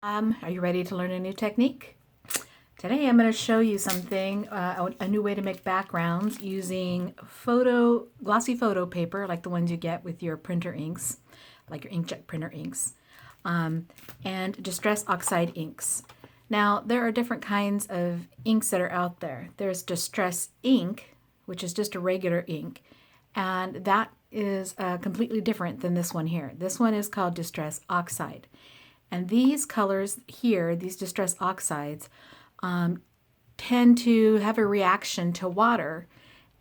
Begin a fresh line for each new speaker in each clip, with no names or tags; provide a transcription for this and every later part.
Are you ready to learn a new technique? Today I'm going to show you something, a new way to make backgrounds using glossy photo paper like the ones you get with your printer inks, like your inkjet printer inks, and Distress Oxide inks. Now there are different kinds of inks that are out there. There's Distress ink, which is just a regular ink, and that is completely different than this one here. This one is called Distress Oxide. And these colors here, these Distress Oxides, tend to have a reaction to water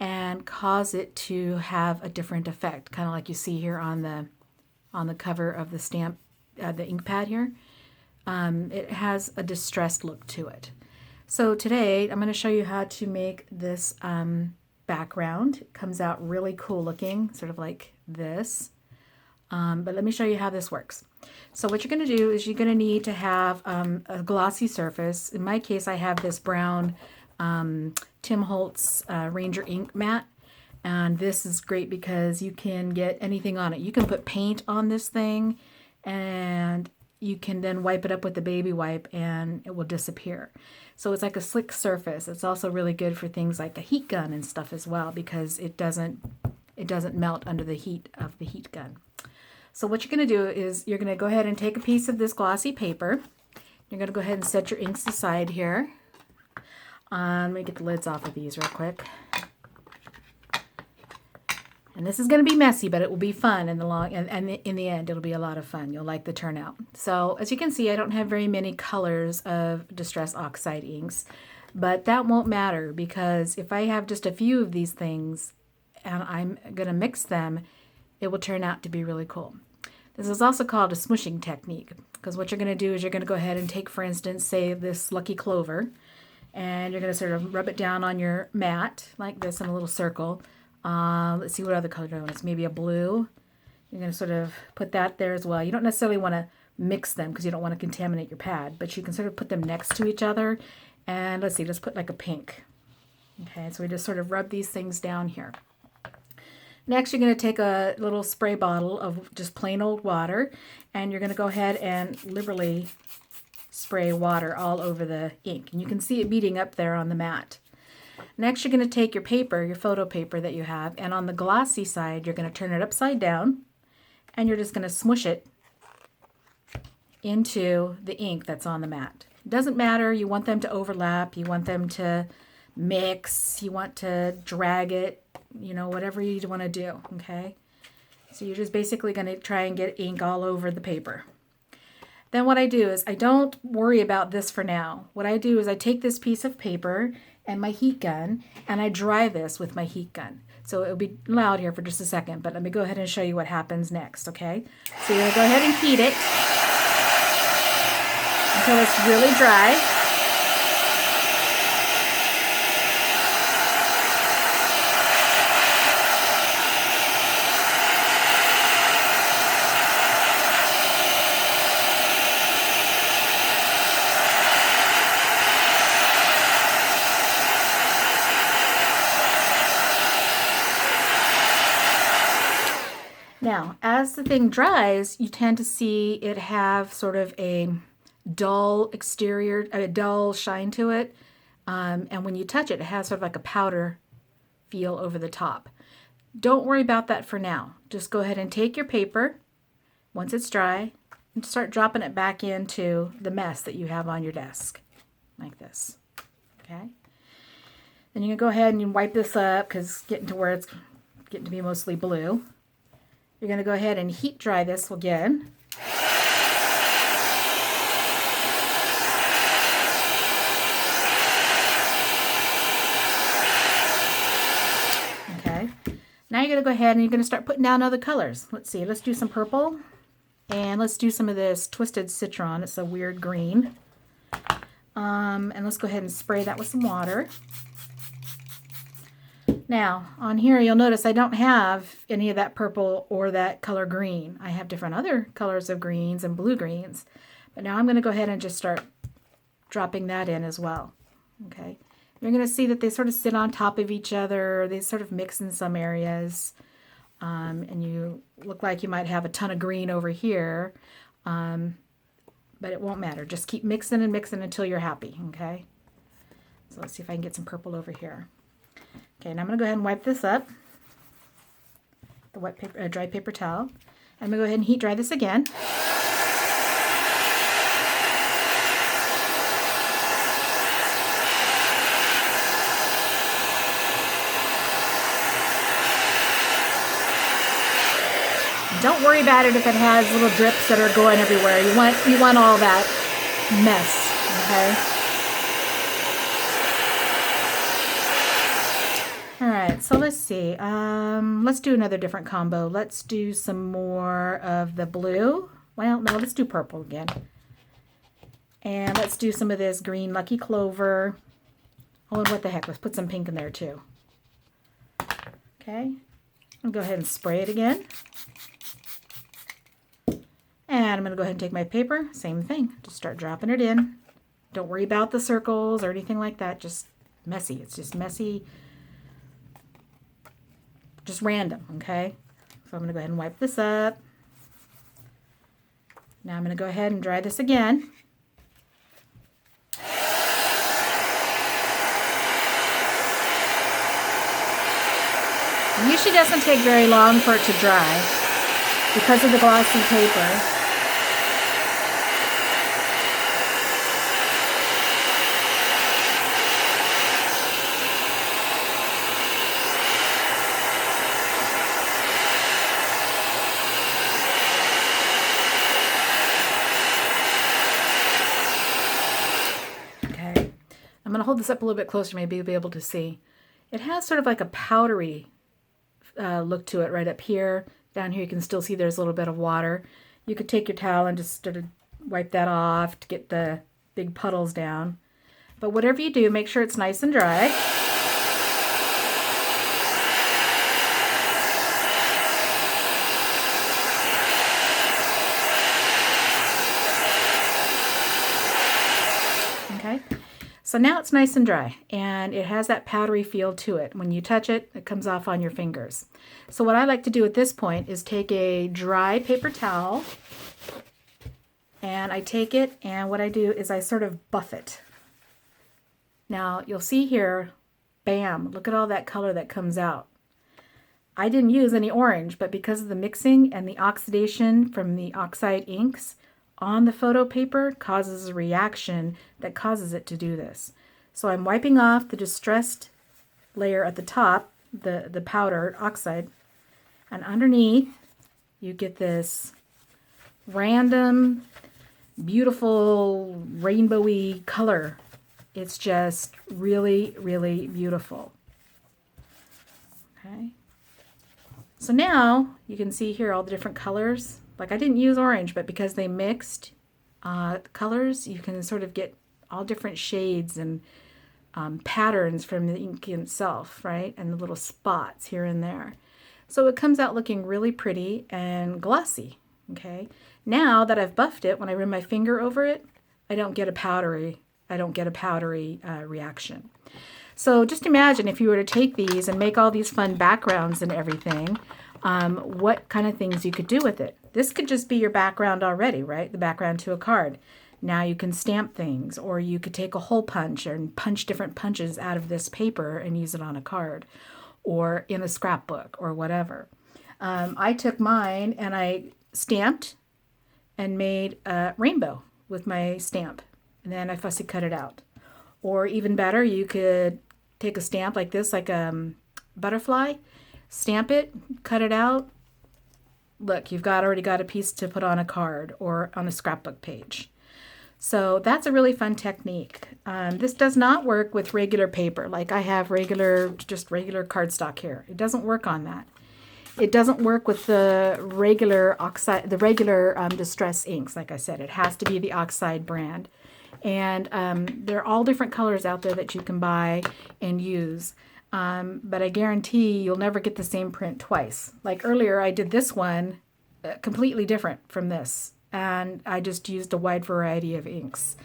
and cause it to have a different effect, kind of like you see here on the cover of the stamp, the ink pad here. It has a distressed look to it. So today I'm going to show you how to make this background. It comes out really cool looking, sort of like this. But let me show you how this works. So what you're going to do is you're going to need to have a glossy surface. In my case, I have this brown Tim Holtz Ranger ink mat. And this is great because you can get anything on it. You can put paint on this thing and you can then wipe it up with the baby wipe and it will disappear. So it's like a slick surface. It's also really good for things like a heat gun and stuff as well because it doesn't melt under the heat of the heat gun. So what you're going to do is you're going to go ahead and take a piece of this glossy paper. You're going to go ahead and set your inks aside here. Let me get the lids off of these real quick. And this is going to be messy, but it will be fun in the in the end. It'll be a lot of fun. You'll like the turnout. So as you can see, I don't have very many colors of Distress Oxide inks, but that won't matter because if I have just a few of these things and I'm going to mix them, it will turn out to be really cool. This is also called a smushing technique because what you're going to do is you're going to go ahead and take, for instance, say this Lucky Clover, and you're going to sort of rub it down on your mat like this in a little circle. Let's see what other color do I want. Maybe a blue. You're going to sort of put that there as well. You don't necessarily want to mix them because you don't want to contaminate your pad, but you can sort of put them next to each other. And let's see, let's put like a pink. Okay, so we just sort of rub these things down here. Next, you're going to take a little spray bottle of just plain old water, and you're going to go ahead and liberally spray water all over the ink. And you can see it beading up there on the mat. Next, you're going to take your paper, your photo paper that you have, and on the glossy side, you're going to turn it upside down, and you're just going to smush it into the ink that's on the mat. It doesn't matter. You want them to overlap. You want them to mix. You want to drag it. You know, whatever you want to do, okay? So you're just basically going to try and get ink all over the paper. Then what I do is I don't worry about this for now. What I do is I take this piece of paper and my heat gun and I dry this with my heat gun. So it'll be loud here for just a second, but let me go ahead and show you what happens next, okay? So you're going to go ahead and heat it until it's really dry. Now, as the thing dries, you tend to see it have sort of a dull exterior, a dull shine to it. And when you touch it, it has sort of like a powder feel over the top. Don't worry about that for now. Just go ahead and take your paper, once it's dry, and start dropping it back into the mess that you have on your desk, like this. Okay? Then you can go ahead and wipe this up because it's getting to where it's getting to be mostly blue. You're going to go ahead and heat dry this again. Okay. Now you're going to go ahead and you're going to start putting down other colors. Let's see. Let's do some purple. And let's do some of this Twisted Citron. It's a weird green. And let's go ahead and spray that with some water. Now, on here, you'll notice I don't have any of that purple or that color green. I have different other colors of greens and blue greens. But now I'm going to go ahead and just start dropping that in as well. Okay. You're going to see that they sort of sit on top of each other. They sort of mix in some areas. And you look like you might have a ton of green over here. but it won't matter. Just keep mixing and mixing until you're happy, okay? So let's see if I can get some purple over here. Okay, now I'm going to go ahead and wipe this up, the wet paper, dry paper towel. I'm going to go ahead and heat dry this again. Don't worry about it if it has little drips that are going everywhere. You want all that mess, okay? All right, so let's see. Let's do another different combo. Let's do some more of the blue. Well, no, let's do purple again. And let's do some of this green Lucky Clover. Oh, and what the heck, let's put some pink in there too. Okay, I'll go ahead and spray it again. And I'm going to go ahead and take my paper, same thing, just start dropping it in. Don't worry about the circles or anything like that, just messy. It's just messy, just random, okay? So I'm going to go ahead and wipe this up. Now I'm going to go ahead and dry this again. It usually doesn't take very long for it to dry because of the glossy paper. I'm going to hold this up a little bit closer, maybe you'll be able to see. It has sort of like a powdery look to it right up here. Down here you can still see there's a little bit of water. You could take your towel and just sort of wipe that off to get the big puddles down. But whatever you do, make sure it's nice and dry. Okay. So now it's nice and dry, and it has that powdery feel to it. When you touch it, it comes off on your fingers. So what I like to do at this point is take a dry paper towel, and I take it, and what I do is I sort of buff it. Now you'll see here, bam, look at all that color that comes out. I didn't use any orange, but because of the mixing and the oxidation from the Oxide inks on the photo paper causes a reaction that causes it to do this. So I'm wiping off the distressed layer at the top, the powder Oxide, and underneath you get this random, beautiful, rainbowy color. It's just really, really beautiful. Okay. So now you can see here all the different colors. Like I didn't use orange, but because they mixed colors, you can sort of get all different shades and patterns from the ink itself, right? And the little spots here and there. So it comes out looking really pretty and glossy, okay? Now that I've buffed it, when I run my finger over it, I don't get a powdery reaction. So just imagine if you were to take these and make all these fun backgrounds and everything, what kind of things you could do with it. This could just be your background already, right? The background to a card. Now you can stamp things, or you could take a hole punch and punch different punches out of this paper and use it on a card or in a scrapbook or whatever. I took mine and I stamped and made a rainbow with my stamp, and then I fussy cut it out. Or even better, you could take a stamp like this, like a butterfly, stamp it, cut it out. Look, you've already got a piece to put on a card or on a scrapbook page. So that's a really fun technique. This does not work with regular paper. Like I have just regular cardstock here. It doesn't work on that. It doesn't work with the regular Oxide, distress inks. Like I said, it has to be the Oxide brand. And there are all different colors out there that you can buy and use. But I guarantee you'll never get the same print twice. Like earlier, I did this one completely different from this. And I just used a wide variety of inks.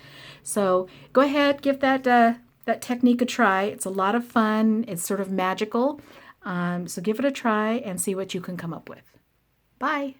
So go ahead, give that technique a try. It's a lot of fun. It's sort of magical. So give it a try and see what you can come up with. Bye.